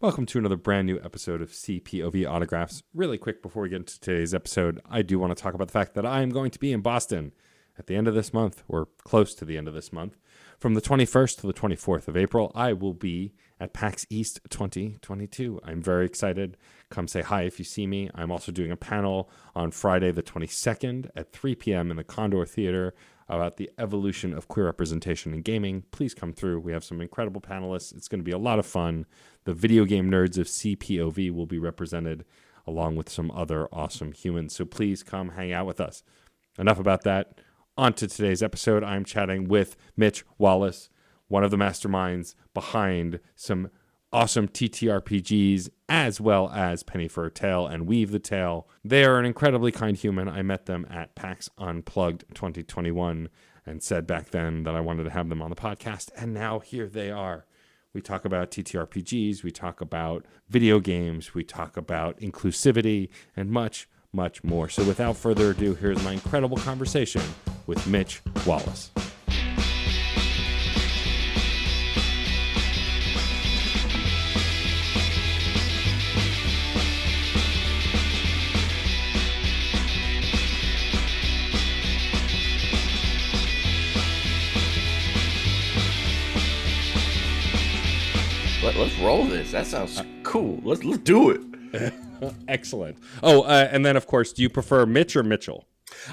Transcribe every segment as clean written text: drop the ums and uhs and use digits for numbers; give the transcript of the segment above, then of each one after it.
Welcome to another brand new episode of CPOV Autographs. Really quick before we get into today's episode, I do want to talk about the fact that I am going to be in Boston at the end of this month, or close to the end of this month. From the 21st to the 24th of April, I will be at PAX East 2022. I'm very excited. Come say hi if you see me. I'm also doing a panel on Friday the 22nd at 3 p.m. in the Condor Theater about the evolution of queer representation in gaming. Please come through. We have some incredible panelists. It's going to be a lot of fun. The video game nerds of CPOV will be represented along with some other awesome humans. So please come hang out with us. Enough about that. On to today's episode. I'm chatting with Mitch Wallace, one of the masterminds behind some awesome TTRPGs, as well as Penny for a Tale and Weave the Tale. They are an incredibly kind human. I met them at PAX Unplugged 2021 and said back then that I wanted to have them on the podcast, and now here they are. We talk about TTRPGs, we talk about video games, we talk about inclusivity, and much, much more. So without further ado, here's my incredible conversation with Mitch Wallace. Let's roll this. That sounds cool. Let's do it. Excellent. Oh, and then of course, do you prefer Mitch or Mitchell?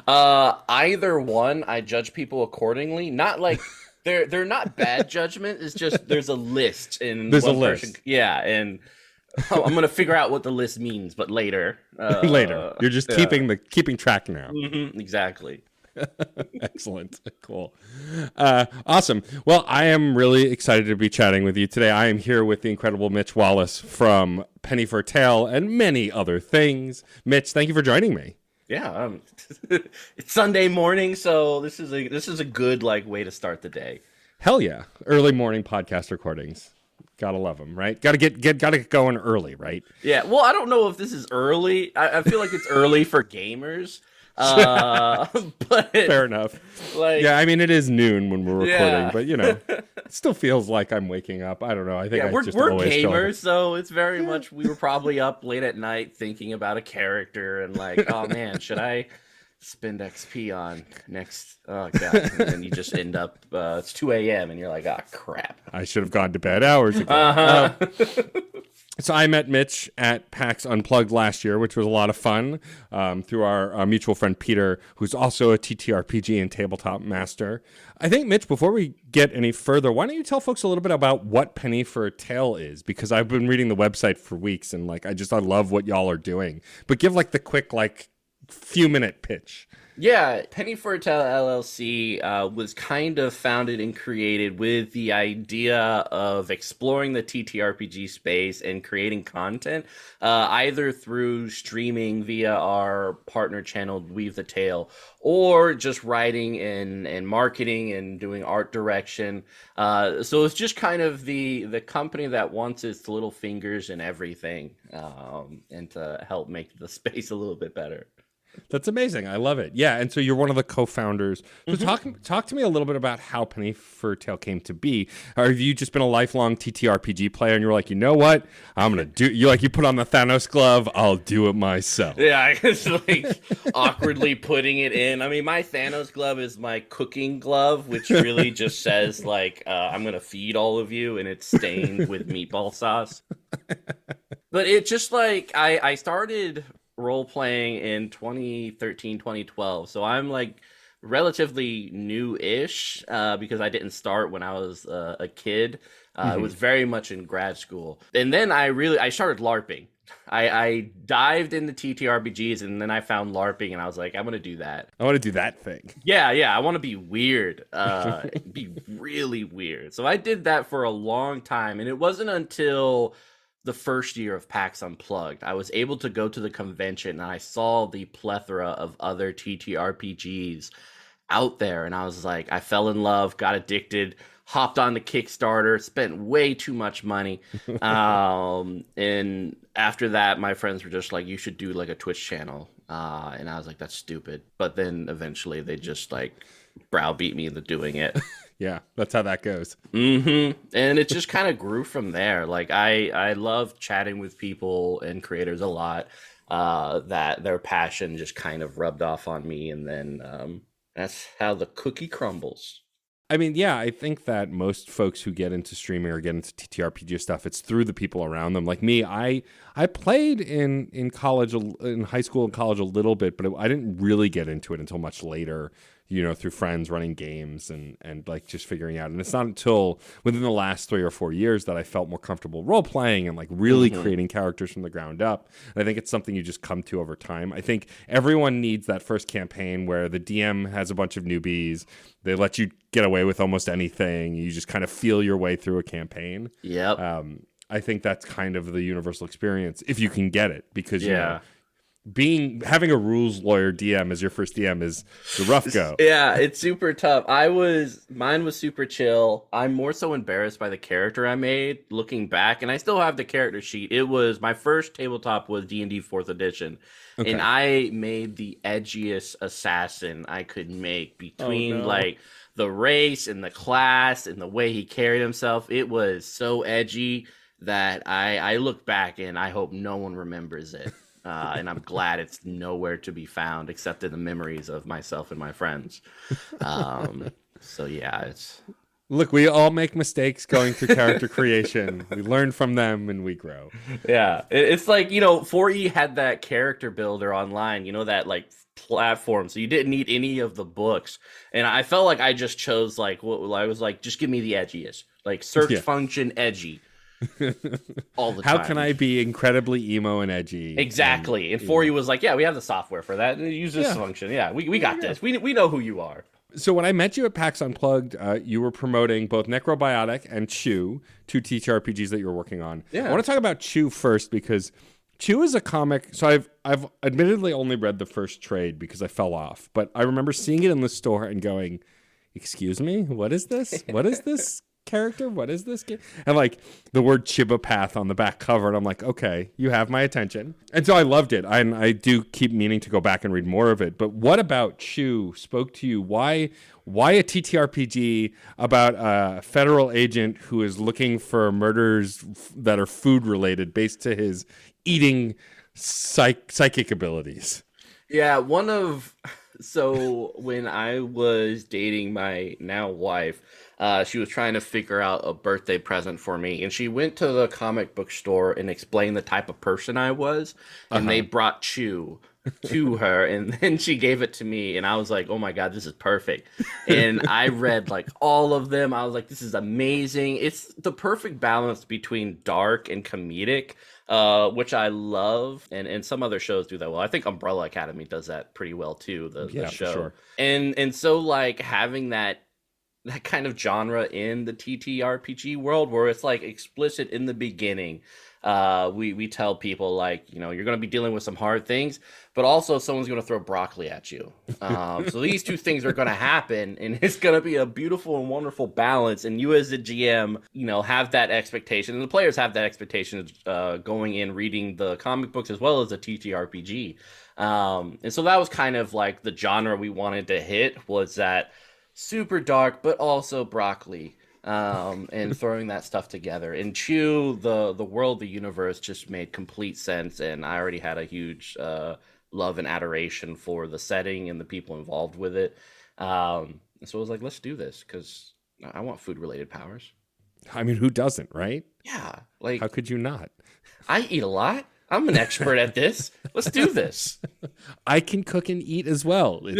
Either one. I judge people accordingly. Not like they're not bad judgment. It's just there's a list and there's a list. Yeah, and I'm gonna figure out what the list means, but later. Later. You're just keeping track now. Mm-hmm, exactly. Excellent. Cool. Awesome. Well, I am really excited to be chatting with you today. I am here with the incredible Mitch Wallace from Penny for a Tale and many other things. Mitch, thank you for joining me. Yeah, it's Sunday morning, so this is a good way to start the day. Hell yeah. Early morning podcast recordings. Gotta love them, right? Gotta get going early, right? Yeah. Well, I don't know if this is early. I feel like it's early for gamers. But fair enough. Yeah, I mean it is noon when we're recording, but it still feels like I'm waking up. I don't know. I think we're gamers, so it's very much we were probably up late at night thinking about a character and oh man, should I spend XP on next? Oh god, and then you just end up it's 2 a.m. and you're like, oh crap, I should have gone to bed hours ago. So I met Mitch at PAX Unplugged last year, which was a lot of fun, through our mutual friend Peter, who's also a TTRPG and tabletop master. I think, Mitch, before we get any further, why don't you tell folks a little bit about what Penny for a Tale is? Because I've been reading the website for weeks, and I love what y'all are doing. But give the quick few-minute pitch. Yeah, Penny for a Tale LLC was kind of founded and created with the idea of exploring the TTRPG space and creating content, either through streaming via our partner channel, Weave the Tale, or just writing and marketing and doing art direction. So it's just kind of the company that wants its little fingers in everything, and to help make the space a little bit better. That's amazing. I love it. Yeah, and so you're one of the co-founders. So talk to me a little bit about how Penny for a Tale came to be. Or have you just been a lifelong TTRPG player and you're like, you know what? I'm going to do... You put on the Thanos glove, I'll do it myself. Yeah, it's awkwardly putting it in. I mean, my Thanos glove is my cooking glove, which really just says, I'm going to feed all of you, and it's stained with meatball sauce. But it just, I started role-playing in 2013, 2012. So I'm relatively new-ish because I didn't start when I was a kid. It was very much in grad school. And then I started LARPing. I dived into TTRPGs and then I found LARPing and I was like, I want to do that. I want to do that thing. Yeah. I want to be weird. Be really weird. So I did that for a long time. And it wasn't until the first year of PAX Unplugged, I was able to go to the convention and I saw the plethora of other TTRPGs out there. And I was like, I fell in love, got addicted, hopped on the Kickstarter, spent way too much money. And after that, my friends were just like, you should do a Twitch channel. And I was like, that's stupid. But then eventually they just browbeat me into doing it. Yeah, that's how that goes. Mm-hmm. And it just kind of grew from there. Like I love chatting with people and creators a lot. That their passion just kind of rubbed off on me, and then that's how the cookie crumbles. I mean, yeah, I think that most folks who get into streaming or get into TTRPG stuff, it's through the people around them. Like me, I played in college, in high school and college a little bit, but I didn't really get into it until much later, through friends running games and like just figuring out. And it's not until within the last 3 or 4 years that I felt more comfortable role playing and like really creating characters from the ground up. And I think it's something you just come to over time. I think everyone needs that first campaign where the DM has a bunch of newbies. They let you get away with almost anything. You just kind of feel your way through a campaign. Yep. I think that's kind of the universal experience if you can get it, because having a rules lawyer DM as your first DM is the rough go. Yeah, it's super tough. Mine was super chill. I'm more so embarrassed by the character I made looking back, and I still have the character sheet. It was my first tabletop was D&D 4th edition. Okay. And I made the edgiest assassin I could make between like the race and the class and the way he carried himself. It was so edgy that I look back and I hope no one remembers it. And I'm glad it's nowhere to be found except in the memories of myself and my friends. So yeah, it's... Look, we all make mistakes going through character creation. We learn from them and we grow. Yeah, it's like, 4E had that character builder online, that like platform. So you didn't need any of the books. And I felt like I just chose like, what I was like, just give me the edgiest, like search function edgy. All the time. How can I be incredibly emo and edgy? Exactly. And 4E was like, yeah, we have the software for that. Use this function. Yeah, we got this. We know who you are. So when I met you at PAX Unplugged, you were promoting both Necrobiotic and Chew, two TTRPGs that you were working on. Yeah. I want to talk about Chew first because Chew is a comic. So I've admittedly only read the first trade because I fell off, but I remember seeing it in the store and going, "Excuse me, what is this? What is this character? What is this game?" And like the word Chibopath on the back cover, and I'm like, okay, you have my attention. And so I loved it. I do keep meaning to go back and read more of it. But what about Chew spoke to you? Why a TTRPG about a federal agent who is looking for murders that are food related based to his eating psychic abilities? Yeah, so when I was dating my now wife, she was trying to figure out a birthday present for me, and she went to the comic book store and explained the type of person I was, and they brought Chew to her, and then she gave it to me, and I was like, oh my god, this is perfect. And I read like all of them. I was like, this is amazing. It's the perfect balance between dark and comedic, which I love, and some other shows do that well. I think Umbrella Academy does that pretty well too, the show. For sure. And so like having that kind of genre in the TTRPG world where it's like explicit in the beginning. We tell people like, you're going to be dealing with some hard things, but also someone's going to throw broccoli at you. So these two things are going to happen, and it's going to be a beautiful and wonderful balance. And you as the GM, have that expectation, and the players have that expectation going in, reading the comic books as well as the TTRPG. And so that was kind of like the genre we wanted to hit, was that super dark, but also broccoli. And throwing that stuff together. And Chew, the world, the universe just made complete sense, and I already had a huge love and adoration for the setting and the people involved with it. So I was like, let's do this, because I want food-related powers. I mean, who doesn't, right? Yeah. Like, how could you not? I eat a lot. I'm an expert at this. Let's do this. I can cook and eat as well. It's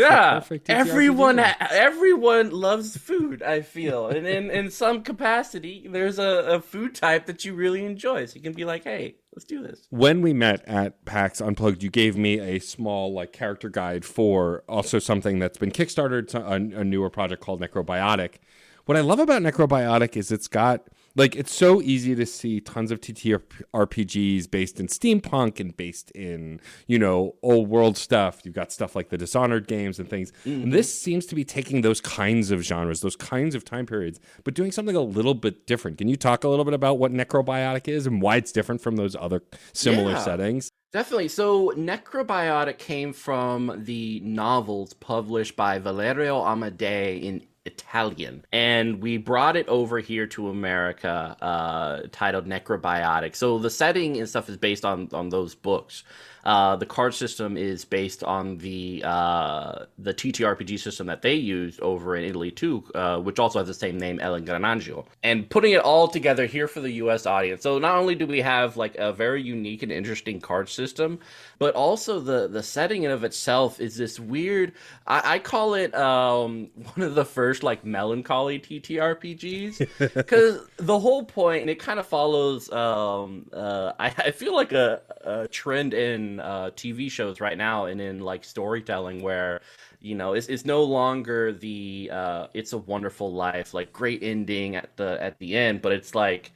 everyone loves food, I feel. And in some capacity, there's a food type that you really enjoy. So you can be like, hey, let's do this. When we met at PAX Unplugged, you gave me a small like character guide for also something that's been kickstarted, a newer project called Necrobiotic. What I love about Necrobiotic is it's got... like, it's so easy to see tons of TTRPGs based in steampunk and based in, old world stuff. You've got stuff like the Dishonored games and things. Mm-hmm. And this seems to be taking those kinds of genres, those kinds of time periods, but doing something a little bit different. Can you talk a little bit about what Necrobiotic is and why it's different from those other similar settings? Definitely. So Necrobiotic came from the novels published by Valerio Amadei in Italian. And we brought it over here to America, titled Necrobiotic. So the setting and stuff is based on those books. The card system is based on the TTRPG system that they used over in Italy too, which also has the same name, El Ingranaggio. And putting it all together here for the U.S. audience. So not only do we have like a very unique and interesting card system, but also the setting in of itself is this weird. I call it one of the first like melancholy TTRPGs, because the whole point, and it kind of follows. I feel like a trend in TV shows right now and in like storytelling where it's no longer the It's a Wonderful Life, like great ending at the end, but it's like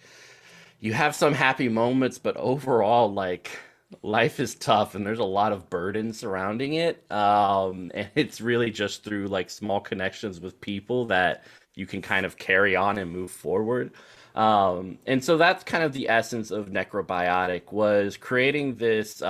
you have some happy moments, but overall like life is tough and there's a lot of burden surrounding it. And it's really just through like small connections with people that you can kind of carry on and move forward. And so that's kind of the essence of Necrobiotic, was creating this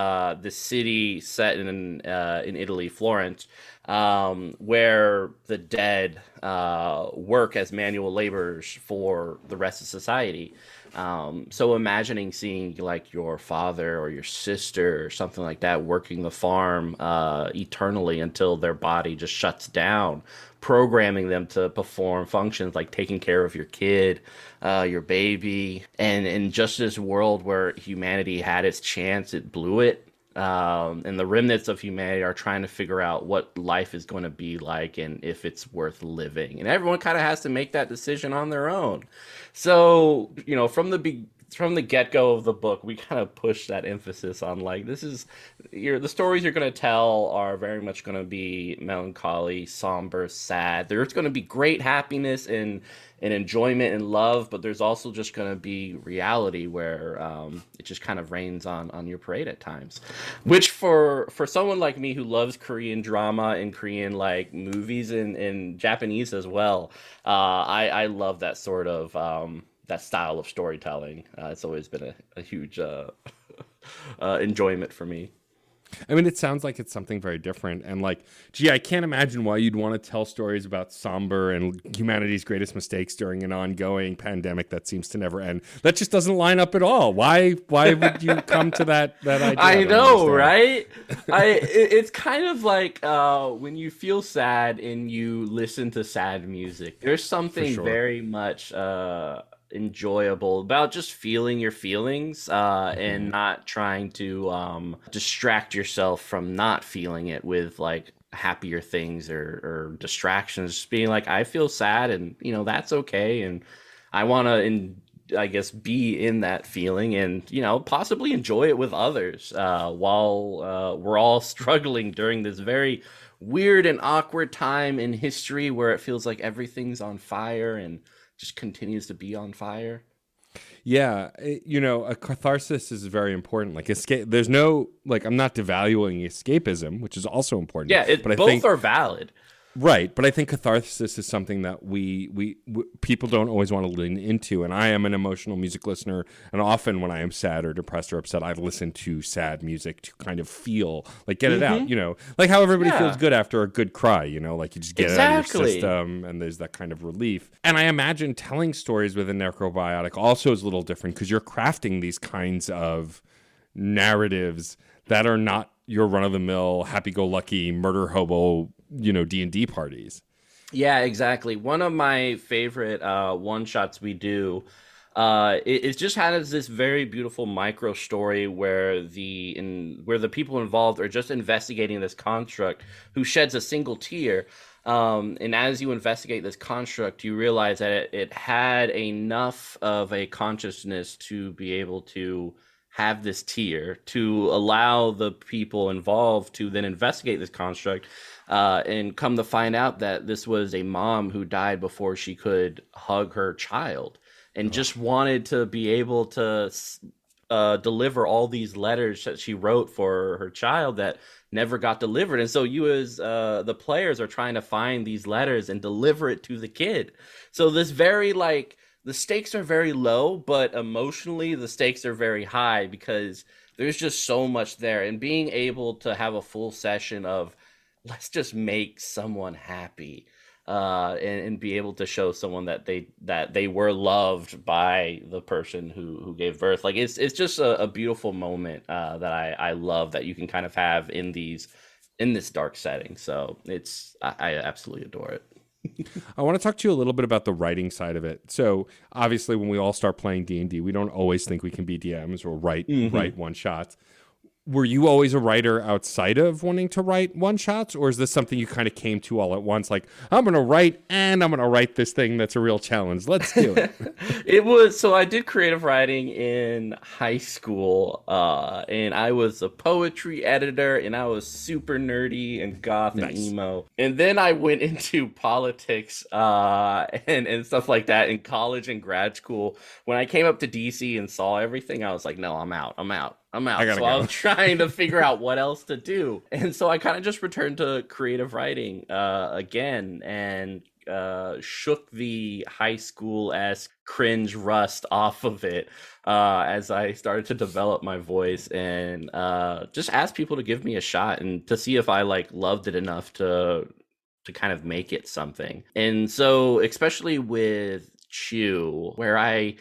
city set in Italy, Florence, where the dead work as manual laborers for the rest of society. So imagining seeing like your father or your sister or something like that working the farm eternally until their body just shuts down, programming them to perform functions like taking care of your kid, your baby, and in just this world where humanity had its chance, it blew it. And the remnants of humanity are trying to figure out what life is going to be like and if it's worth living. And everyone kind of has to make that decision on their own. So, from the get-go of the book, we kind of push that emphasis on like the stories you're going to tell are very much going to be melancholy, somber, sad. There's going to be great happiness and enjoyment and love, but there's also just going to be reality where it just kind of rains on your parade at times. Which for someone like me who loves Korean drama and Korean like movies and Japanese as well, I love that sort of that style of storytelling. It's always been a huge enjoyment for me. I mean, it sounds like it's something very different. And like, gee, I can't imagine why you'd want to tell stories about somber and humanity's greatest mistakes during an ongoing pandemic that seems to never end. That just doesn't line up at all. Why would you come to that idea? I know, right? It's kind of like when you feel sad and you listen to sad music. There's something very much enjoyable about just feeling your feelings and not trying to distract yourself from not feeling it with like happier things or distractions. Just being like, I feel sad and that's okay, and I want to I guess be in that feeling and possibly enjoy it with others while we're all struggling during this very weird and awkward time in history where it feels like everything's on fire and just continues to be on fire. Yeah, a catharsis is very important. Like escape, there's no like I'm not devaluing escapism, which is also important. Yeah, but both are valid. Right, but I think catharsis is something that we people don't always want to lean into, and I am an emotional music listener, and often when I am sad or depressed or upset, I listen to sad music to kind of feel, like get it out, like how everybody feels good after a good cry, like you just get it out of your system, and there's that kind of relief. And I imagine telling stories with a Necrobiotic also is a little different because you're crafting these kinds of narratives that are not your run-of-the-mill, happy-go-lucky, murder hobo D&D parties. Yeah, exactly. One of my favorite one-shots we do, it just has this very beautiful micro story where the people involved are just investigating this construct who sheds a single tear. And as you investigate this construct, you realize that it had enough of a consciousness to be able to have this tier to allow the people involved to then investigate this construct and come to find out that this was a mom who died before she could hug her child and just wanted to be able to deliver all these letters that she wrote for her child that never got delivered. And so you as the players are trying to find these letters and deliver it to the kid. So this very like the stakes are very low, but emotionally the stakes are very high because there's just so much there. And being able to have a full session of let's just make someone happy and be able to show someone that they were loved by the person who gave birth. Like it's just a beautiful moment that I love that you can kind of have in this dark setting. So I absolutely adore it. I want to talk to you a little bit about the writing side of it. So obviously, when we all start playing D&D, we don't always think we can be DMs or write one shots. Were you always a writer outside of wanting to write one shots, or is this something you kind of came to all at once? Like, I'm going to write and I'm going to write this thing that's a real challenge. Let's do it. It was so I did creative writing in high school, and I was a poetry editor, and I was super nerdy and goth and emo. And then I went into politics and stuff like that in college and grad school. When I came up to DC and saw everything, I was like, no, I'm out. I was trying to figure out what else to do. And so I kind of just returned to creative writing again and shook the high school-esque cringe rust off of it as I started to develop my voice and just asked people to give me a shot and to see if I loved it enough to kind of make it something. And so especially with Chew, where I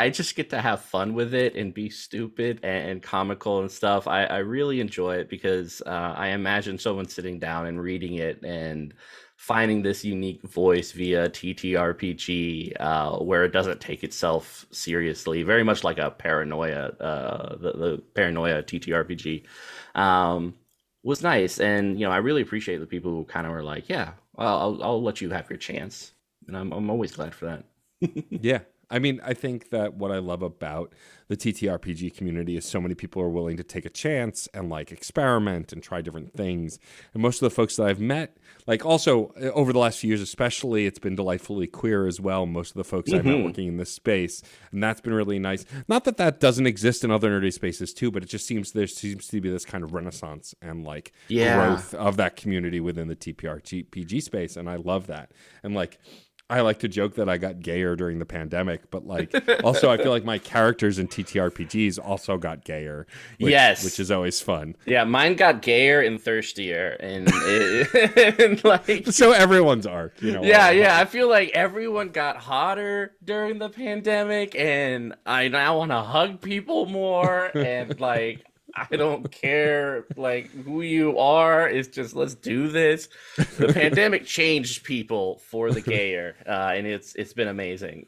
just get to have fun with it and be stupid and comical and stuff. I really enjoy it because I imagine someone sitting down and reading it and finding this unique voice via TTRPG where it doesn't take itself seriously, very much like a Paranoia, the Paranoia TTRPG, was nice. And, I really appreciate the people who kind of were like, yeah, I'll let you have your chance. And I'm always glad for that. Yeah. I mean, I think that what I love about the TTRPG community is so many people are willing to take a chance and experiment and try different things. And most of the folks that I've met, also over the last few years, especially, it's been delightfully queer as well. Most of the folks I've met working in this space, and that's been really nice. Not that that doesn't exist in other nerdy spaces too, but it just seems there seems to be this kind of renaissance and growth of that community within the TTRPG space, and I love that. And I like to joke that I got gayer during the pandemic, but also I feel like my characters in TTRPGs also got gayer, which is always fun. Yeah, mine got gayer and thirstier, and so everyone's arc, Yeah, I feel like everyone got hotter during the pandemic, and I now want to hug people more, and I don't care who you are. It's just let's do this. The pandemic changed people for the gayer, and it's been amazing.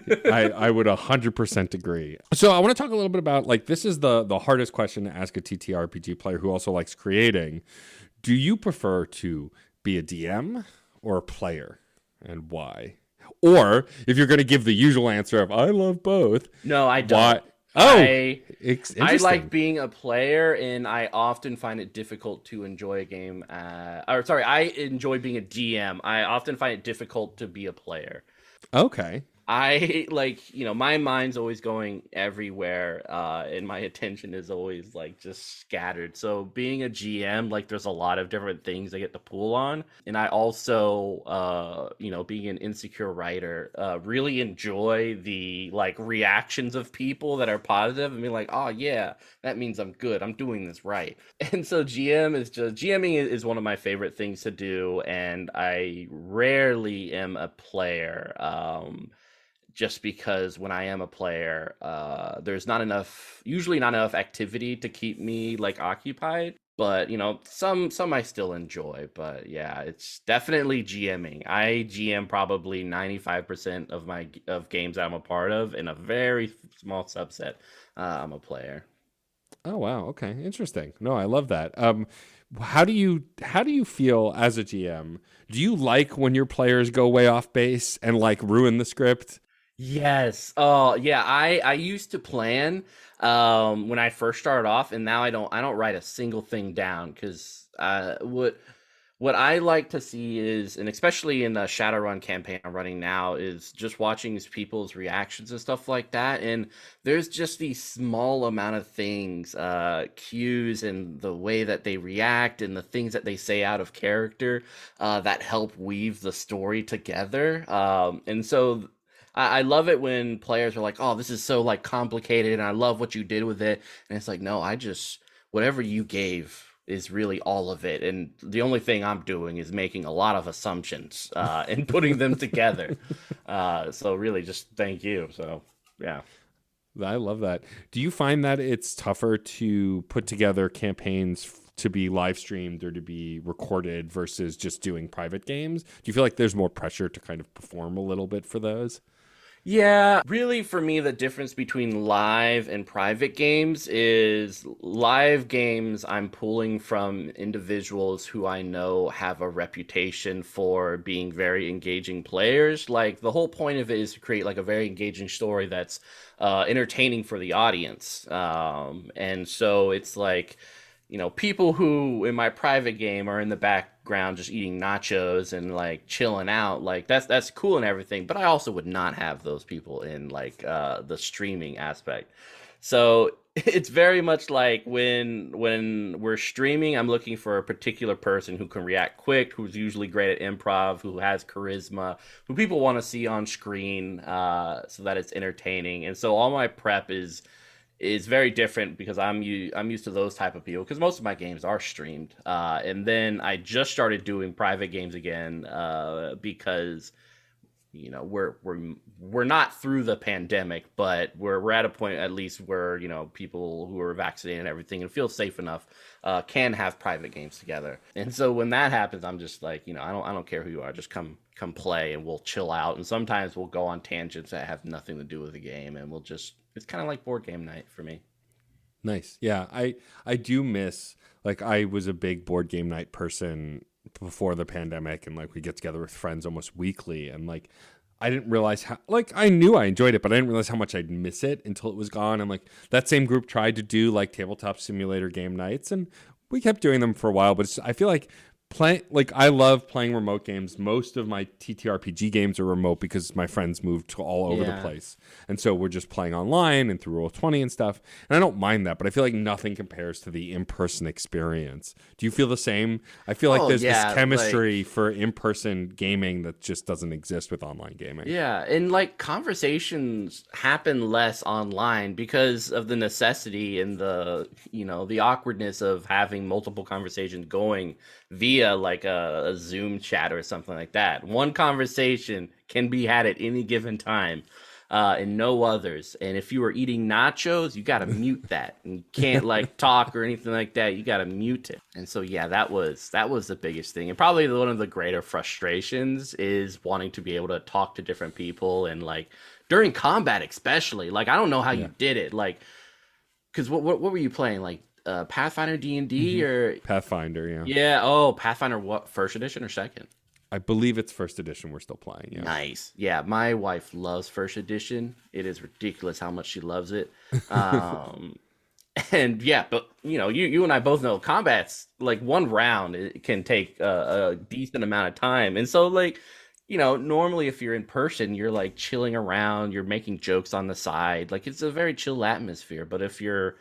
I would 100% agree. So I want to talk a little bit about this is the hardest question to ask a TTRPG player who also likes creating. Do you prefer to be a DM or a player, and why? Or if you're going to give the usual answer of I love both. No, I don't. Why? I like being a player, and I often find it difficult to enjoy a game. I enjoy being a DM. I often find it difficult to be a player. Okay. I my mind's always going everywhere, and my attention is always just scattered. So being a GM, there's a lot of different things I get to pull on, and I also, being an insecure writer, really enjoy the reactions of people that are positive and be like, oh yeah, that means I'm good. I'm doing this right. And so GMing is one of my favorite things to do, and I rarely am a player. Just because when I am a player, there's usually not enough activity to keep me occupied. But some I still enjoy. But yeah, it's definitely GMing. I GM probably 95% of games that I'm a part of, in a very small subset. I'm a player. Oh wow, okay, interesting. No, I love that. How do you feel as a GM? Do you like when your players go way off base and ruin the script? Yes. Oh, yeah. I used to plan when I first started off, and now I don't write a single thing down because what I like to see is, and especially in the Shadowrun campaign I'm running now, is just watching people's reactions and stuff like that. And there's just these small amount of things, cues, and the way that they react and the things that they say out of character that help weave the story together. And so I love it when players are like, oh, this is so complicated, and I love what you did with it. And it's no, whatever you gave is really all of it. And the only thing I'm doing is making a lot of assumptions and putting them together. So really just thank you. So, yeah. I love that. Do you find that it's tougher to put together campaigns to be live streamed or to be recorded versus just doing private games? Do you feel like there's more pressure to kind of perform a little bit for those? Yeah, really for me, the difference between live and private games is live games I'm pulling from individuals who I know have a reputation for being very engaging players. Like the whole point of it is to create like a very engaging story that's entertaining for the audience. And so it's like, people who in my private game are in the background just eating nachos and like chilling out, like that's cool and everything, but I also would not have those people in like the streaming aspect. So it's very much like when we're streaming, I'm looking for a particular person who can react quick, who's usually great at improv, who has charisma, who people want to see on screen, so that it's entertaining. And so all my prep is very different because I'm used to those type of people because most of my games are streamed. And then I just started doing private games again because we're not through the pandemic, but we're at a point at least where people who are vaccinated and everything and feel safe enough can have private games together. And so when that happens, I'm just like, I don't care who you are, just come play and we'll chill out. And sometimes we'll go on tangents that have nothing to do with the game, and it's kind of like board game night for me. Nice. Yeah, I do miss, like, I was a big board game night person before the pandemic, and like we get together with friends almost weekly, and like I didn't realize how, like, I knew I enjoyed it, but I didn't realize how much I'd miss it until it was gone. And like that same group tried to do like tabletop simulator game nights, and we kept doing them for a while, but I feel like I love playing remote games. Most of my TTRPG games are remote because my friends moved to all over the place. And so we're just playing online and through Roll20 and stuff. And I don't mind that, but I feel like nothing compares to the in-person experience. Do you feel the same? I feel like there's this chemistry for in-person gaming that just doesn't exist with online gaming. Yeah, and like conversations happen less online because of the necessity and the awkwardness of having multiple conversations going via like a Zoom chat or something like that. One conversation can be had at any given time, and no others. And if you are eating nachos, you got to mute that. And you can't like talk or anything like that. You got to mute it. And so, yeah, that was the biggest thing. And probably one of the greater frustrations is wanting to be able to talk to different people. And like during combat, especially, like, I don't know how you did it. Like, because what were you playing? Like, Pathfinder D&D or Pathfinder, Pathfinder, what, first edition or second? I believe it's first edition we're still playing. Yeah. Nice. Yeah, my wife loves first edition. It is ridiculous how much she loves it. And yeah, but you and I both know combat's like one round, it can take a decent amount of time. And so like, normally if you're in person, you're like chilling around, you're making jokes on the side. Like it's a very chill atmosphere. But if you're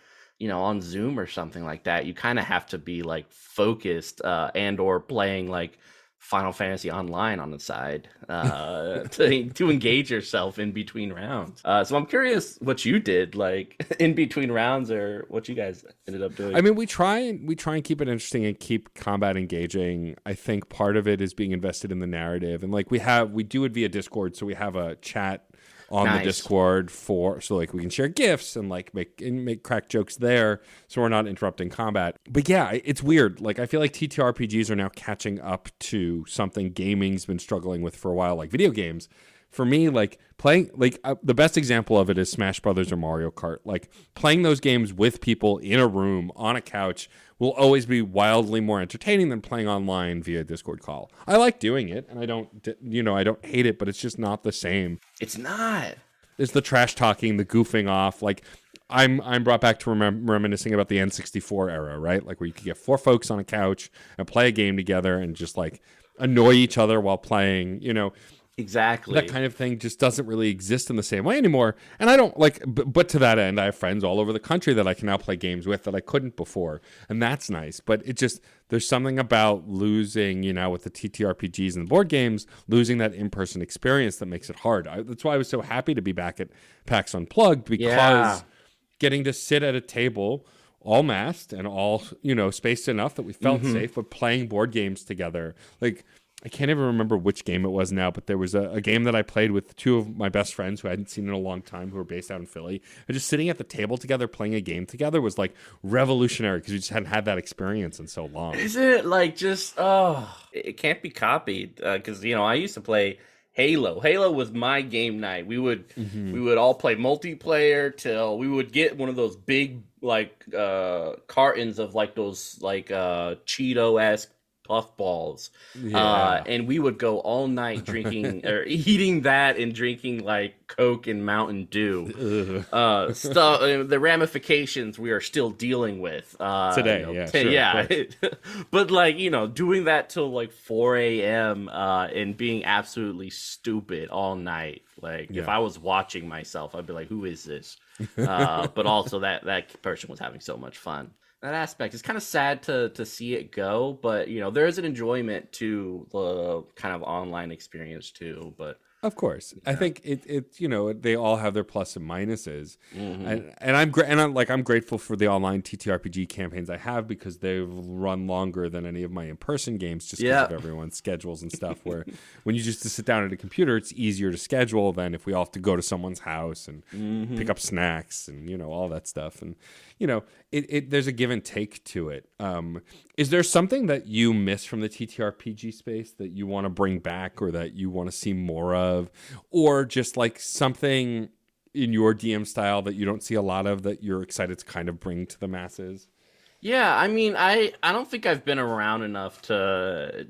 on Zoom or something like that, you kind of have to be like focused and or playing like Final Fantasy Online on the side to engage yourself in between rounds. So I'm curious what you did like in between rounds, or what you guys ended up doing. I mean, we try and keep it interesting and keep combat engaging. I think part of it is being invested in the narrative, and like we do it via Discord, so we have a chat on the Discord so like we can share gifs and like make crack jokes there, so we're not interrupting combat. But yeah, it's weird. Like I feel like TTRPGs are now catching up to something gaming's been struggling with for a while, like video games. For me, like playing, like the best example of it is Smash Brothers or Mario Kart. Like playing those games with people in a room on a couch will always be wildly more entertaining than playing online via Discord call. I like doing it, and I don't hate it, but it's just not the same. It's not. It's the trash talking, the goofing off. Like I'm brought back to reminiscing about the N64 era, right? Like where you could get 4 folks on a couch and play a game together and just like annoy each other while playing, Exactly. That kind of thing just doesn't really exist in the same way anymore. And I don't like, but to that end, I have friends all over the country that I can now play games with that I couldn't before. And that's nice. But it just, there's something about losing, with the TTRPGs and the board games, losing that in-person experience that makes it hard. That's why I was so happy to be back at PAX Unplugged, because getting to sit at a table all masked and all, spaced enough that we felt safe, but playing board games together. Like, I can't even remember which game it was now, but there was a game that I played with two of my best friends who I hadn't seen in a long time, who were based out in Philly. And just sitting at the table together playing a game together was like revolutionary because we just hadn't had that experience in so long. Is it like just, it can't be copied. Because, I used to play Halo. Halo was my game night. We would all play multiplayer till we would get one of those big like cartons of like those like Cheeto-esque puffballs, and we would go all night drinking or eating that and drinking like Coke and Mountain Dew. Stuff, the ramifications we are still dealing with today. But like doing that till like 4 a.m. And being absolutely stupid all night. Like if I was watching myself, I'd be like, "Who is this?" But also that person was having so much fun. That aspect is kind of sad to see it go, but there is an enjoyment to the kind of online experience too. But of course, I think it they all have their plus and minuses, and I'm grateful for the online TTRPG campaigns I have because they've run longer than any of my in-person games just because of everyone's schedules and stuff. Where when you just sit down at a computer, it's easier to schedule than if we all have to go to someone's house and pick up snacks and all that stuff. And there's a give and take to it. Is there something that you miss from the TTRPG space that you want to bring back or that you want to see more of, or just like something in your DM style that you don't see a lot of that you're excited to kind of bring to the masses? Yeah, I mean, I don't think I've been around enough to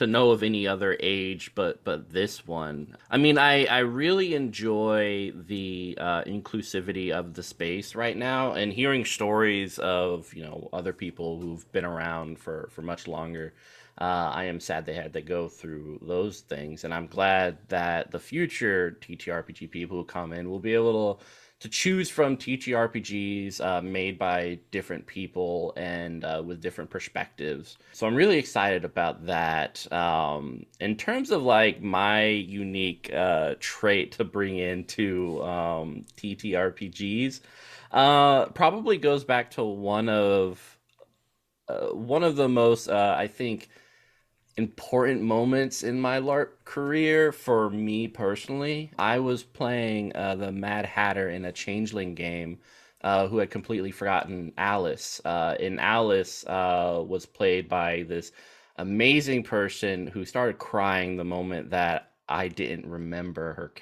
know of any other age, but this one. I mean, I really enjoy the inclusivity of the space right now, and hearing stories of other people who've been around for much longer. I am sad they had to go through those things, and I'm glad that the future TTRPG people who come in will be able to choose from TTRPGs made by different people and with different perspectives. So I'm really excited about that. In terms of like my unique trait to bring into TTRPGs, probably goes back to one of the most I think important moments in my LARP career for me personally. I was playing the Mad Hatter in a Changeling game who had completely forgotten Alice. And Alice was played by this amazing person who started crying the moment that I didn't remember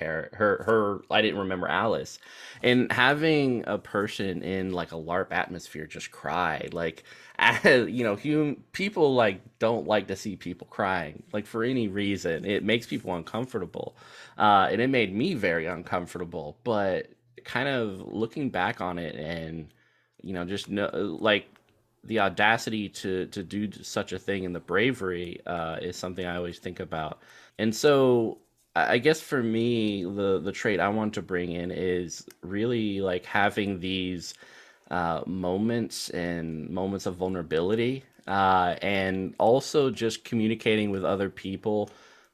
I didn't remember Alice. And having a person in like a LARP atmosphere just cry, like people like don't like to see people crying, like for any reason. It makes people uncomfortable, and it made me very uncomfortable. But kind of looking back on it, and just like the audacity to do such a thing and the bravery is something I always think about. And so I guess for me, the trait I want to bring in is really like having these moments of vulnerability, and also just communicating with other people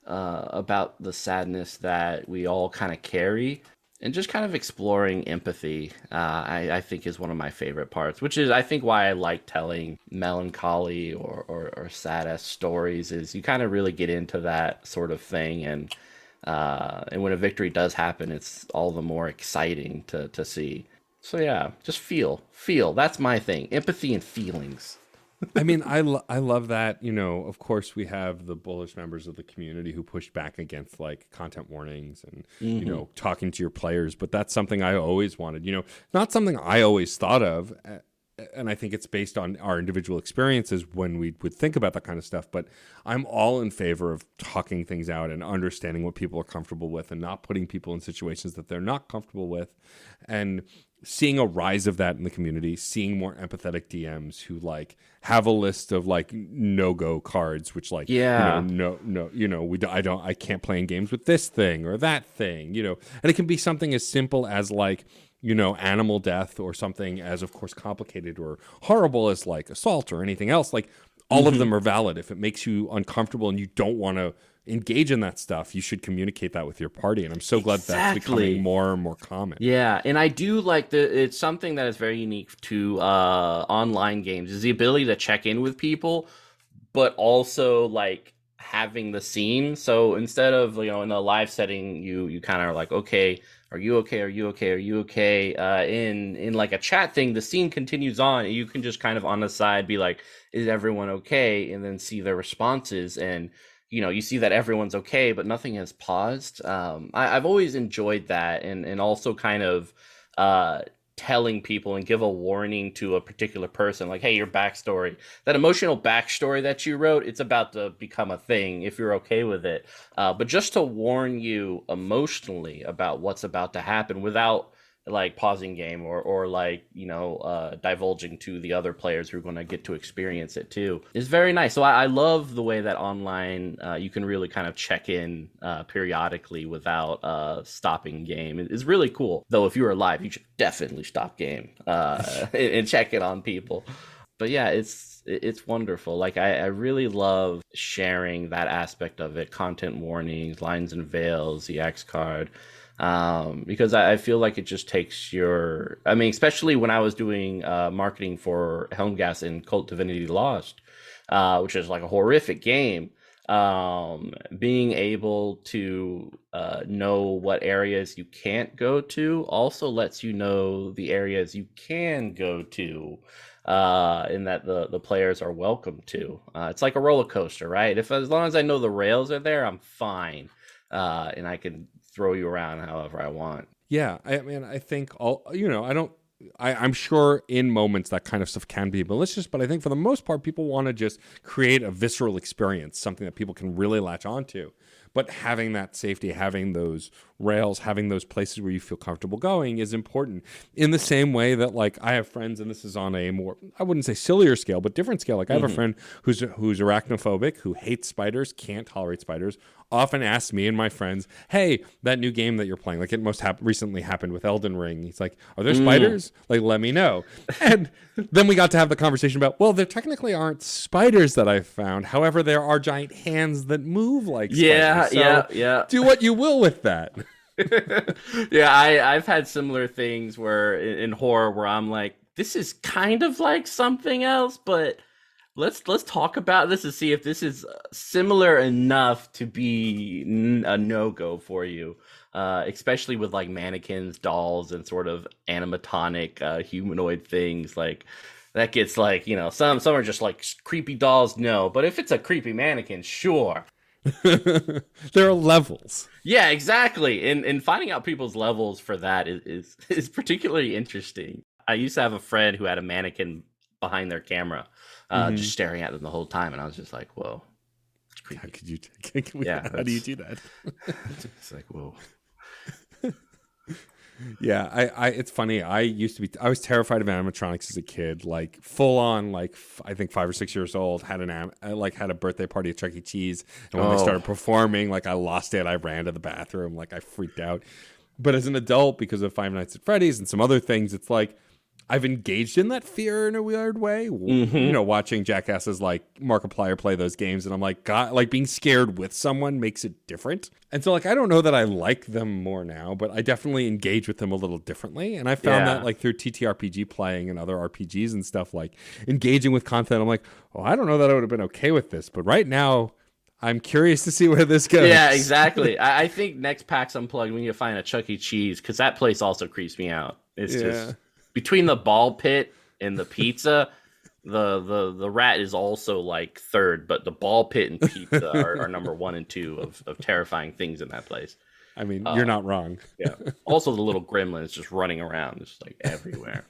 about the sadness that we all kind of carry, and just kind of exploring empathy. I think is one of my favorite parts, which is I think why I like telling melancholy or sad-ass stories, is you kind of really get into that sort of thing, and when a victory does happen, it's all the more exciting to see. So yeah, just feel. That's my thing. Empathy and feelings. I mean, I love that. Of course, we have the bullish members of the community who pushed back against like content warnings and talking to your players. But that's something I always wanted. Not something I always thought of. And I think it's based on our individual experiences when we would think about that kind of stuff. But I'm all in favor of talking things out and understanding what people are comfortable with and not putting people in situations that they're not comfortable with. And seeing a rise of that in the community, seeing more empathetic DMs who like have a list of like no-go cards, which like, I can't play in games with this thing or that thing, and it can be something as simple as like, animal death, or something as, of course, complicated or horrible as like assault or anything else. Like all of them are valid. If it makes you uncomfortable and you don't want to engage in that stuff, you should communicate that with your party. And I'm so glad that's becoming more and more common. Yeah, and I do like it's something that is very unique to online games is the ability to check in with people, but also like having the scene. So instead of, you know, in a live setting, you kind of are like, okay, are you okay? Are you okay? Are you okay? In like a chat thing, the scene continues on, and you can just kind of on the side be like, is everyone okay? And then see their responses, and you know, you see that everyone's okay, but nothing has paused. I've always enjoyed that, and also kind of telling people and give a warning to a particular person, like, hey, your backstory, that emotional backstory that you wrote, it's about to become a thing if you're okay with it. But just to warn you emotionally about what's about to happen without like pausing game or like, you know, divulging to the other players who are going to get to experience it too, is very nice. So I love the way that online you can really kind of check in periodically without stopping game. It's really cool. Though if you were live, you should definitely stop game and check in on people. But yeah, it's wonderful. Like I really love sharing that aspect of it, content warnings, lines and veils, the X card. Because I feel like it just takes your, I mean, especially when I was doing marketing for Helmgas in Cult Divinity Lost, which is like a horrific game, being able to know what areas you can't go to also lets you know the areas you can go to, in that the players are welcome to. It's like a roller coaster, right? As long as I know the rails are there, I'm fine, and I can throw you around however I want. Yeah, I mean, I think I'm sure in moments that kind of stuff can be malicious, but I think for the most part, people want to just create a visceral experience, something that people can really latch onto. But having that safety, having those rails, having those places where you feel comfortable going is important. In the same way that, like, I have friends, and this is on a more, I wouldn't say sillier scale, but different scale. Like, I have a friend who's arachnophobic, who hates spiders, can't tolerate spiders, often asks me and my friends, hey, that new game that you're playing, like it most recently happened with Elden Ring. He's like, are there spiders? Like, let me know. And then we got to have the conversation about, well, there technically aren't spiders that I've found. However, there are giant hands that move like spiders. Yeah. Do what you will with that. Yeah, I've had similar things where in horror where I'm like, this is kind of like something else, but let's talk about this to see if this is similar enough to be a no-go for you, especially with like mannequins, dolls, and sort of animatronic humanoid things. Like that gets like, you know, some are just like creepy dolls, no, but if it's a creepy mannequin, sure. There are levels. Yeah, exactly. And finding out people's levels for that is particularly interesting. I used to have a friend who had a mannequin behind their camera, just staring at them the whole time, and I was just like, "Whoa, it's creepy." How could you? How do you do that? It's like, whoa. Yeah, I it's funny. I was terrified of animatronics as a kid, like full on, like I think 5 or 6 years old. Had a birthday party at Chuck E. Cheese, and when they started performing, like I lost it. I ran to the bathroom, like I freaked out. But as an adult, because of Five Nights at Freddy's and some other things, it's like I've engaged in that fear in a weird way. You know, watching jackasses like Markiplier play those games, and I'm like, God, like being scared with someone makes it different. And so, like, I don't know that I like them more now, but I definitely engage with them a little differently. And I found that, like, through TTRPG playing and other RPGs and stuff, like engaging with content, I'm like, oh, I don't know that I would have been okay with this, but right now, I'm curious to see where this goes. Yeah, exactly. I think next PAX Unplugged, we need to find a Chuck E. Cheese, because that place also creeps me out. It's just between the ball pit and the pizza, the rat is also like third, but the ball pit and pizza are number 1 and 2 of terrifying things in that place. I mean, you're not wrong. Yeah. Also, the little gremlin is just running around, just like everywhere.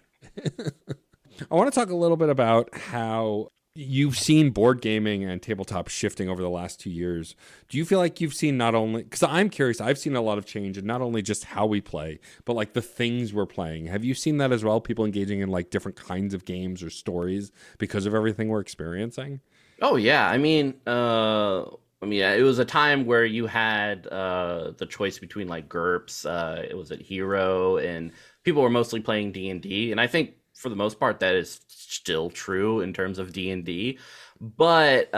I want to talk a little bit about how you've seen board gaming and tabletop shifting over the last 2 years. Do you feel like you've seen not only, because I'm curious, I've seen a lot of change in not only just how we play, but like the things we're playing. Have you seen that as well? People engaging in like different kinds of games or stories because of everything we're experiencing? Oh yeah. I mean, it was a time where you had the choice between like GURPS, it was a Hero, and people were mostly playing D&D. And I think for the most part, that is still true in terms of D&D. But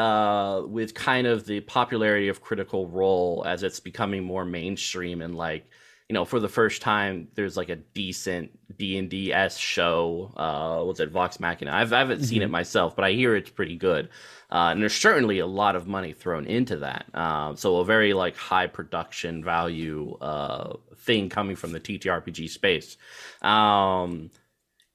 with kind of the popularity of Critical Role as it's becoming more mainstream and like, for the first time, there's like a decent D&D-esque show. Was it Vox Machina? I haven't seen it myself, but I hear it's pretty good. And there's certainly a lot of money thrown into that. So a very like high production value thing coming from the TTRPG space.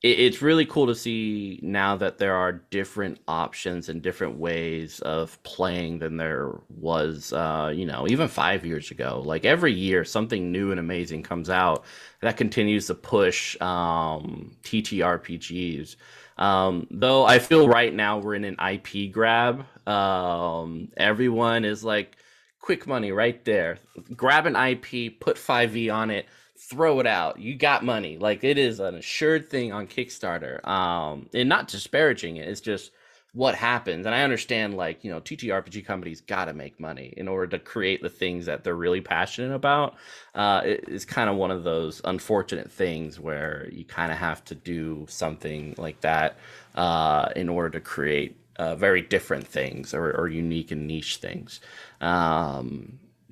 It's really cool to see now that there are different options and different ways of playing than there was, even 5 years ago. Like every year, something new and amazing comes out that continues to push TTRPGs. Though I feel right now we're in an IP grab. Everyone is like, quick money right there. Grab an IP, put 5e on it, throw it out. You got money. Like it is an assured thing on Kickstarter. And not disparaging it. It's just what happens. And I understand like, TTRPG companies got to make money in order to create the things that they're really passionate about. It's kind of one of those unfortunate things where you kind of have to do something like that in order to create very different things or unique and niche things.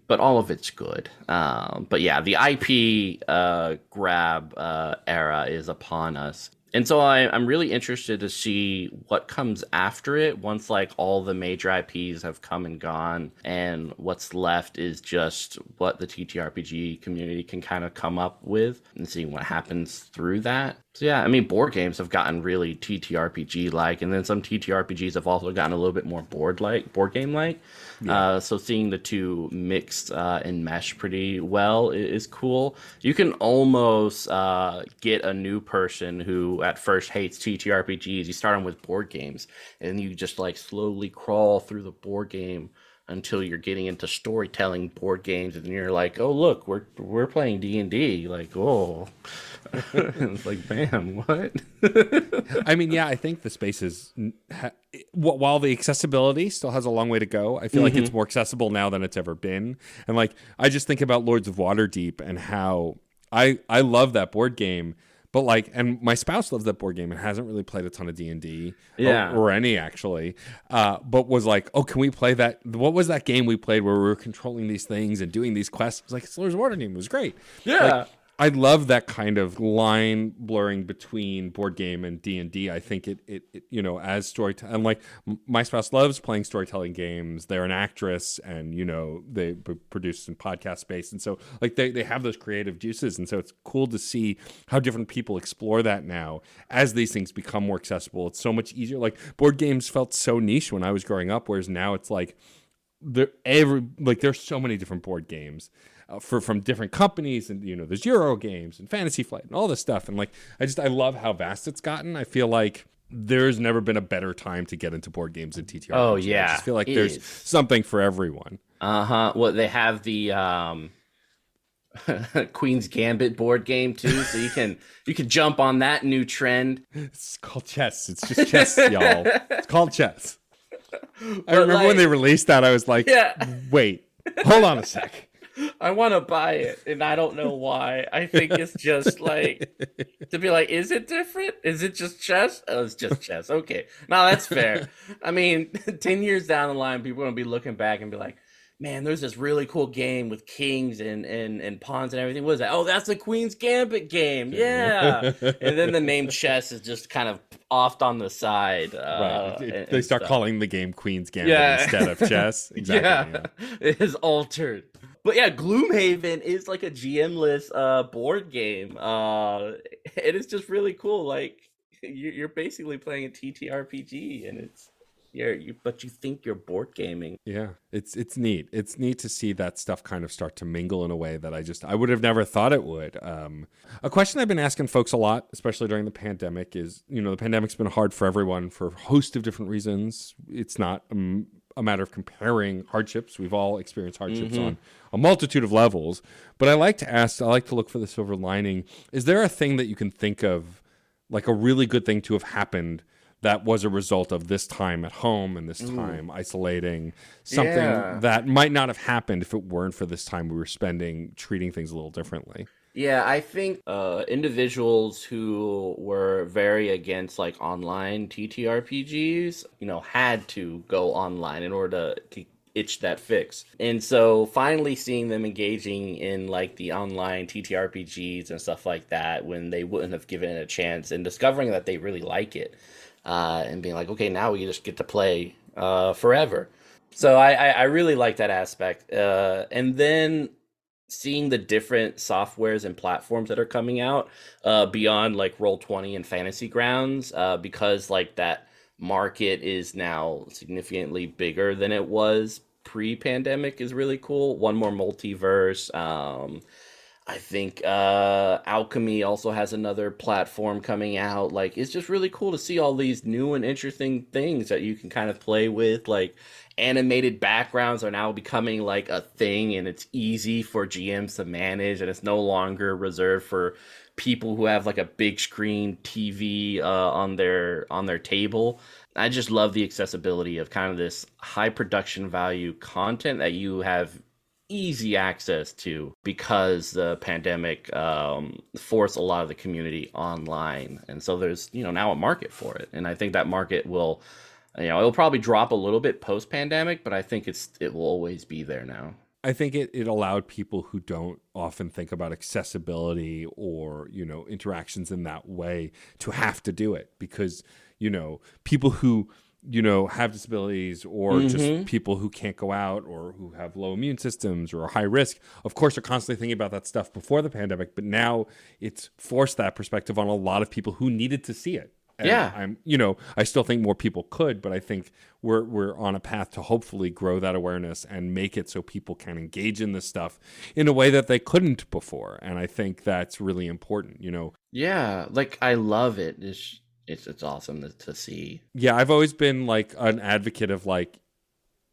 But all of it's good. But yeah, the IP grab era is upon us. And so I'm really interested to see what comes after it once like all the major IPs have come and gone, and what's left is just what the TTRPG community can kind of come up with and seeing what happens through that. So yeah, I mean, board games have gotten really TTRPG-like, and then some TTRPGs have also gotten a little bit more board game-like. Yeah. So seeing the two mixed and mesh pretty well is cool. You can almost get a new person who at first hates TTRPGs. You start them with board games, and you just like slowly crawl through the board game until you're getting into storytelling board games, and then you're like, oh look, we're playing D&D. Like, oh. It's like, bam, what? I mean, yeah, I think the space is, while the accessibility still has a long way to go, I feel like it's more accessible now than it's ever been. And like, I just think about Lords of Waterdeep and how I love that board game, but like, and my spouse loves that board game and hasn't really played a ton of D&D or any actually, but was like, oh, can we play that? What was that game we played where we were controlling these things and doing these quests? I was like, it's Lords of Waterdeep. It was great. Yeah. Like, I love that kind of line blurring between board game and D&D. I think it as storytelling. And like my spouse loves playing storytelling games. They're an actress, and they produce in podcast space, and so like they have those creative juices. And so it's cool to see how different people explore that now as these things become more accessible. It's so much easier. Like board games felt so niche when I was growing up, whereas now it's like there's so many different board games. From different companies, and there's Euro games and Fantasy Flight and all this stuff, and like I love how vast it's gotten. I feel like there's never been a better time to get into board games and TTRPGs. Oh yeah, I just feel like there's something for everyone. Well, they have the Queen's Gambit board game too, so you can jump on that new trend. It's called chess. It's just chess, y'all. It's called chess. I remember when they released that, I was like, wait, hold on a sec. I want to buy it, and I don't know why. I think it's just like to be like, is it different? Is it just chess? Oh, it's just chess. Okay, no, that's fair. I mean, 10 years down the line, people are gonna be looking back and be like, man, there's this really cool game with kings and pawns and everything. What is that? Oh, that's the Queen's Gambit game. Yeah. And then the name chess is just kind of off on the side. Right. They start calling the game Queen's Gambit instead of chess. Exactly. Yeah. It is altered. But yeah, Gloomhaven is like a GM-less board game. It is just really cool. Like you're basically playing a TTRPG, and it's but you think you're board gaming. Yeah, it's neat. It's neat to see that stuff kind of start to mingle in a way that I would have never thought it would. A question I've been asking folks a lot, especially during the pandemic, is the pandemic's been hard for everyone for a host of different reasons. It's not a matter of comparing hardships. We've all experienced hardships on a multitude of levels. But I like to look for the silver lining. Is there a thing that you can think of, like a really good thing to have happened that was a result of this time at home and this time isolating, something that might not have happened if it weren't for this time we were spending treating things a little differently? Yeah, I think individuals who were very against like online TTRPGs, had to go online in order to itch that fix. And so finally seeing them engaging in like the online TTRPGs and stuff like that when they wouldn't have given it a chance and discovering that they really like it, and being like, okay, now we just get to play forever. So I really like that aspect. And then seeing the different softwares and platforms that are coming out beyond like Roll20 and Fantasy Grounds, because like that market is now significantly bigger than it was pre-pandemic is really cool. One More Multiverse. I think Alchemy also has another platform coming out. Like, it's just really cool to see all these new and interesting things that you can kind of play with. Like, animated backgrounds are now becoming like a thing, and it's easy for GMs to manage, and it's no longer reserved for people who have like a big screen TV on their table. I just love the accessibility of kind of this high production value content that you have easy access to because the pandemic forced a lot of the community online, and so there's now a market for it, and I think that market will it'll probably drop a little bit post pandemic, but I think it will always be there now. I think it allowed people who don't often think about accessibility or, interactions in that way to have to do it because, people who, have disabilities or just people who can't go out or who have low immune systems or are high risk, of course, are constantly thinking about that stuff before the pandemic. But now it's forced that perspective on a lot of people who needed to see it. And Yeah. I still think more people could, but I think we're on a path to hopefully grow that awareness and make it so people can engage in this stuff in a way that they couldn't before. And I think that's really important, Yeah, like I love it. It's awesome to see. Yeah, I've always been like an advocate of like,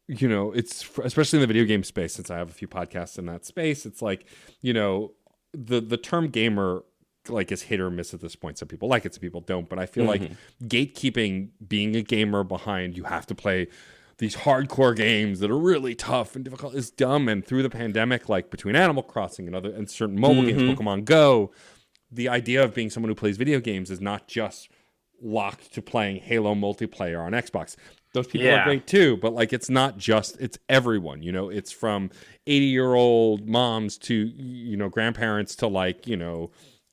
it's especially in the video game space, since I have a few podcasts in that space. It's like, the term gamer like is hit or miss at this point. Some people like it, some people don't. But I feel like gatekeeping being a gamer behind you have to play these hardcore games that are really tough and difficult is dumb. And through the pandemic, like between Animal Crossing and certain mobile games, Pokemon Go, the idea of being someone who plays video games is not just locked to playing Halo multiplayer on Xbox. Those people are great too, but like it's everyone, it's from 80-year-old moms to, grandparents to like,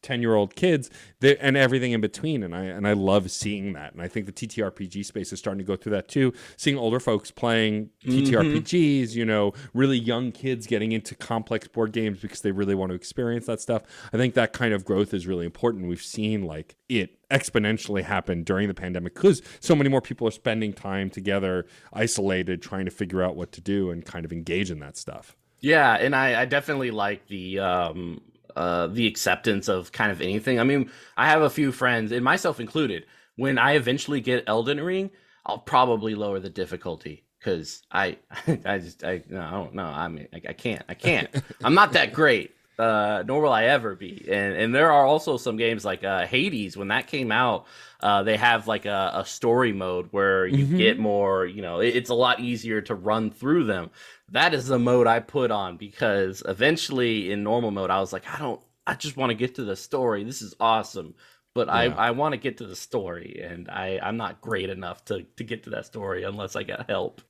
10-year-old kids and everything in between. And I love seeing that. And I think the TTRPG space is starting to go through that too. Seeing older folks playing TTRPGs, really young kids getting into complex board games because they really want to experience that stuff. I think that kind of growth is really important. We've seen like it exponentially happen during the pandemic because so many more people are spending time together, isolated, trying to figure out what to do and kind of engage in that stuff. Yeah, and I definitely like the acceptance of kind of anything. I mean, I have a few friends, and myself included, when I eventually get Elden Ring, I'll probably lower the difficulty because I don't know. I mean, I can't. I'm not that great, nor will I ever be. And there are also some games like Hades. When that came out, they have like a story mode where you get more, it's a lot easier to run through them. That is the mode I put on because eventually in normal mode, I was like, I just want to get to the story. This is awesome. But I want to get to the story, and I'm not great enough to get to that story unless I get help.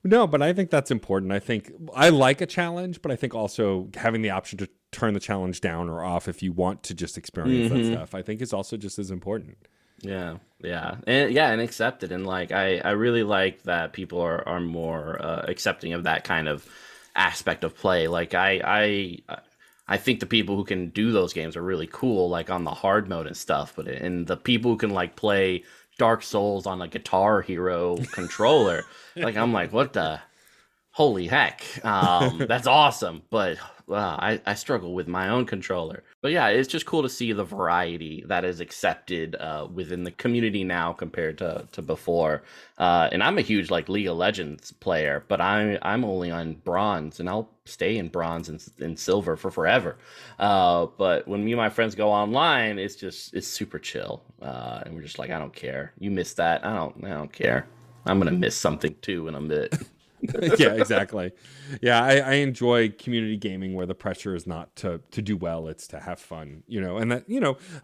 No, but I think that's important. I think I like a challenge, but I think also having the option to turn the challenge down or off if you want to just experience that stuff, I think is also just as important. Yeah, and accept it. And like I really like that people are more accepting of that kind of aspect of play. Like I think the people who can do those games are really cool, like on the hard mode and stuff. And the people who can like play Dark Souls on a Guitar Hero controller, like I'm like, what the holy heck? That's awesome. But I struggle with my own controller. But yeah, it's just cool to see the variety that is accepted within the community now compared to before. And I'm a huge like League of Legends player, but I'm only on bronze, and I'll stay in bronze and silver for forever. But when me and my friends go online, it's super chill, and we're just like, I don't care. You missed that. I don't care. I'm gonna miss something too in a bit. Yeah, exactly. Yeah, I enjoy community gaming where the pressure is not to do well, it's to have fun, and that,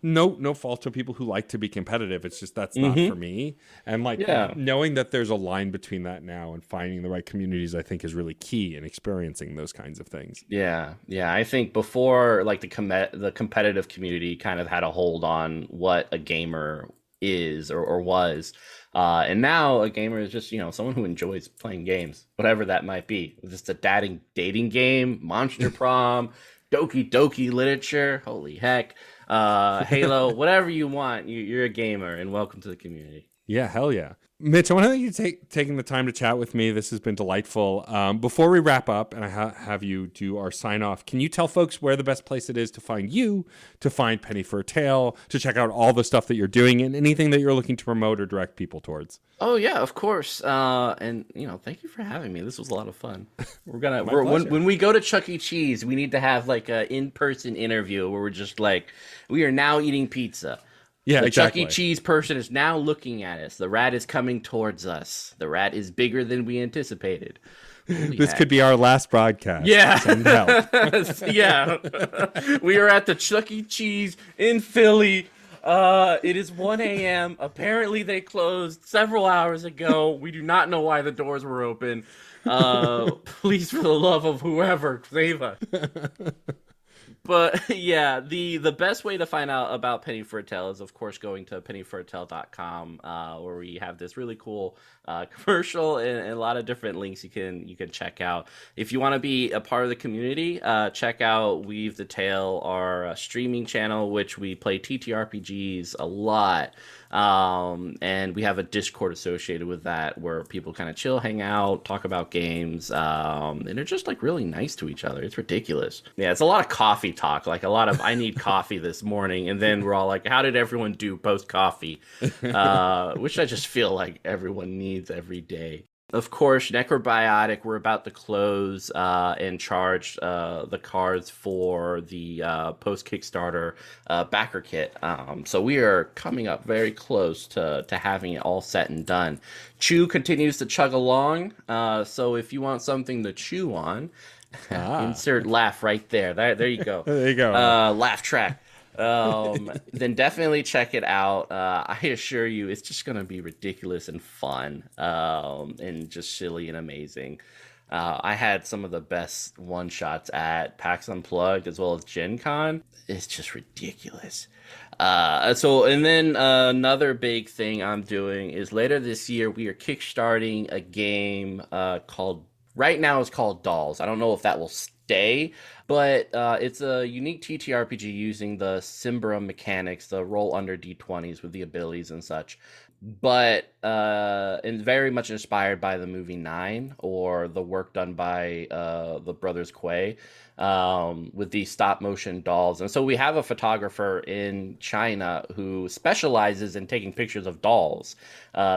no fault to people who like to be competitive. It's just that's not for me. And like Yeah. knowing that there's a line between that now and finding the right communities, I think is really key in experiencing those kinds of things. Yeah, yeah. I think before, like the competitive community kind of had a hold on what a gamer is or was, and now a gamer is just someone who enjoys playing games, whatever that might be. Just a dating game, Monster Prom, Doki Doki Literature. Holy heck, Halo, whatever you want. You're a gamer, and welcome to the community. Yeah, hell yeah. Mitch, I want to thank you taking the time to chat with me. This has been delightful. Before we wrap up and I have you do our sign off, can you tell folks where the best place it is to find you, to find Penny for a Tale, to check out all the stuff that you're doing and anything that you're looking to promote or direct people towards? Oh yeah, of course. And thank you for having me. This was a lot of fun. My When we go to Chuck E. Cheese, we need to have like a in-person interview where we're just like, we are now eating pizza. Yeah, the exactly. Chuck E. Cheese person is now looking at us. The rat is coming towards us. The rat is bigger than we anticipated. This could be our last broadcast. Yeah. Send help. Yeah. We are at the Chuck E. Cheese in Philly. It is 1 a.m. Apparently they closed several hours ago. We do not know why the doors were open. Please, for the love of whoever, save us. But yeah, the best way to find out about Penny for a Tale is, of course, going to pennyforatale.com, where we have this really cool commercial and a lot of different links you can check out. If you want to be a part of the community, check out Weave the Tale, our streaming channel, which we play TTRPGs a lot. And we have a Discord associated with that where people kind of chill, hang out, talk about games, and they're just like really nice to each other. It's ridiculous. Yeah, it's a lot of coffee talk, like a lot of I need coffee this morning, and then we're all like, how did everyone do post coffee? Which I just feel like everyone needs every day. Of course, Necrobiotic, we're about to close and charge the cards for the post-Kickstarter backer kit. So we are coming up very close to having it all set and done. Chew continues to chug along. So if you want something to chew on, insert laugh right there. There you go. There you go. Laugh track. Then definitely check it out. I assure you, it's just gonna be ridiculous and fun, and just silly and amazing. I had some of the best one shots at PAX Unplugged as well as Gen Con. It's just ridiculous. And then another big thing I'm doing is later this year we are kickstarting a game called. Right now it's called Dolls. I don't know if that will stay, but it's a unique TTRPG using the Simbra mechanics, the roll under d20s with the abilities and such. But and very much inspired by the movie Nine or the work done by the brothers Quay with these stop motion dolls. And so we have a photographer in China who specializes in taking pictures of dolls,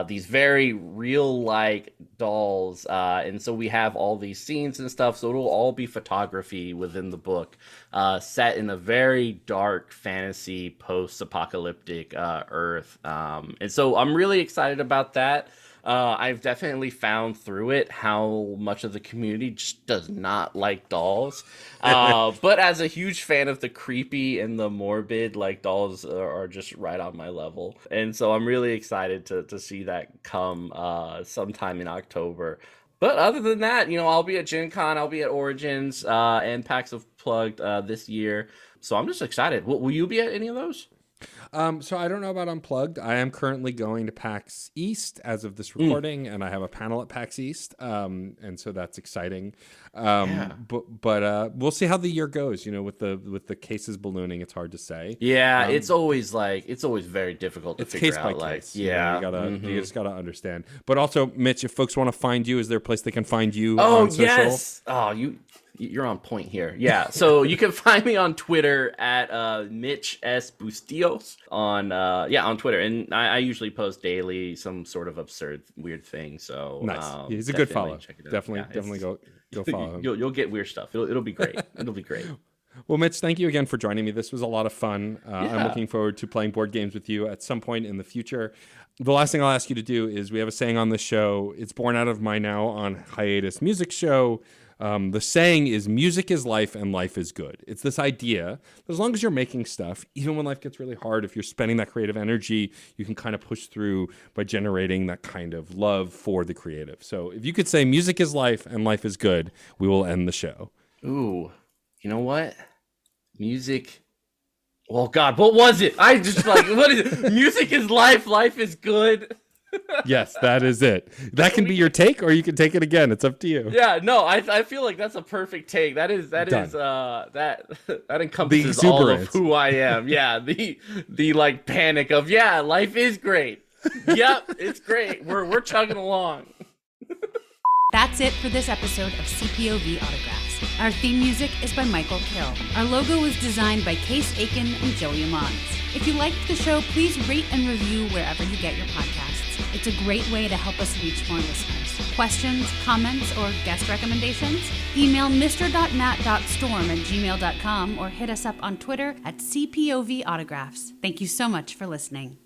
these very real like dolls. And so we have all these scenes and stuff. So it'll all be photography within the book, set in a very dark fantasy post-apocalyptic Earth. And so I'm really excited about that. I've definitely found through it how much of the community just does not like dolls. But as a huge fan of the creepy and the morbid, like dolls are just right on my level. And so I'm really excited to see that come sometime in October. But other than that, I'll be at Gen Con, I'll be at Origins, and PAX Unplugged this year. So I'm just excited. Will you be at any of those? So I don't know about Unplugged. I am currently going to PAX East as of this recording, and I have a panel at PAX East, and so that's exciting. But we'll see how the year goes. With the cases ballooning, it's hard to say. Yeah, it's always very difficult to figure case out. By case. Yeah, you just gotta understand. But also, Mitch, if folks want to find you, is there a place they can find you? Oh, on social? Yes. Oh, you're on point here. Yeah. So you can find me on Twitter at Mitch S. Bustillos on Twitter. And I usually post daily some sort of absurd, weird thing. So nice. He's a good follow. Definitely go follow him. You'll get weird stuff. It'll be great. It'll be great. Well, Mitch, thank you again for joining me. This was a lot of fun. I'm looking forward to playing board games with you at some point in the future. The last thing I'll ask you to do is we have a saying on this show. It's born out of my now on hiatus music show. The saying is music is life and life is good. It's this idea that as long as you're making stuff, even when life gets really hard, if you're spending that creative energy, you can kind of push through by generating that kind of love for the creative. So if you could say music is life and life is good, we will end the show. Ooh, you know what? Music. Oh God, what was it? I just what is it? Music is life, life is good. Yes, that is it. That can be your take, or you can take it again. It's up to you. Yeah, no, I feel like that's a perfect take. That encompasses all of who I am. Yeah, the like panic of life is great. Yep, it's great. We're chugging along. That's it for this episode of CPOV Autographs. Our theme music is by Michael Kill. Our logo was designed by Case Aiken and Joey Amons. If you liked the show, please rate and review wherever you get your podcasts. It's a great way to help us reach more listeners. Questions, comments, or guest recommendations? Email mr.nat.storm@gmail.com or hit us up on Twitter at CPOV Autographs. Thank you so much for listening.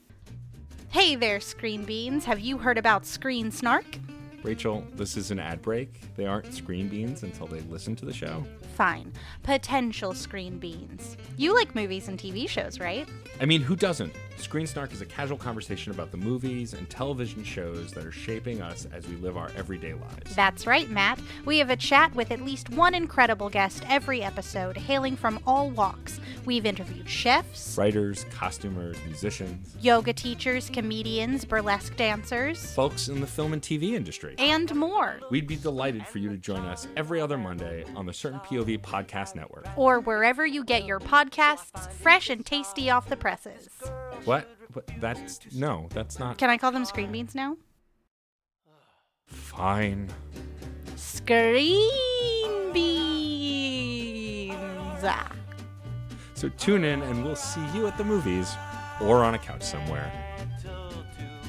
Hey there, Screen Beans. Have you heard about Screen Snark? Rachel, this is an ad break. They aren't screen beans until they listen to the show. Fine. Potential Screen Beans. You like movies and TV shows, right? I mean, who doesn't? Screen Snark is a casual conversation about the movies and television shows that are shaping us as we live our everyday lives. That's right, Matt. We have a chat with at least one incredible guest every episode, hailing from all walks. We've interviewed chefs, writers, costumers, musicians, yoga teachers, comedians, burlesque dancers, folks in the film and TV industry, and more. We'd be delighted for you to join us every other Monday on the Certain POV Podcast Network. Or wherever you get your podcasts, fresh and tasty off the presses. What? That's not... Can I call them Screen Beans now? Fine. Screen Beans! So tune in and we'll see you at the movies or on a couch somewhere.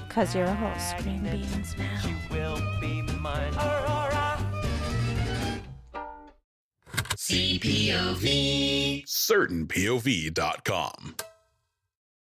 'Cause you're all Screen Beans now. You will be mine. Aurora. CPOV. CertainPOV.com.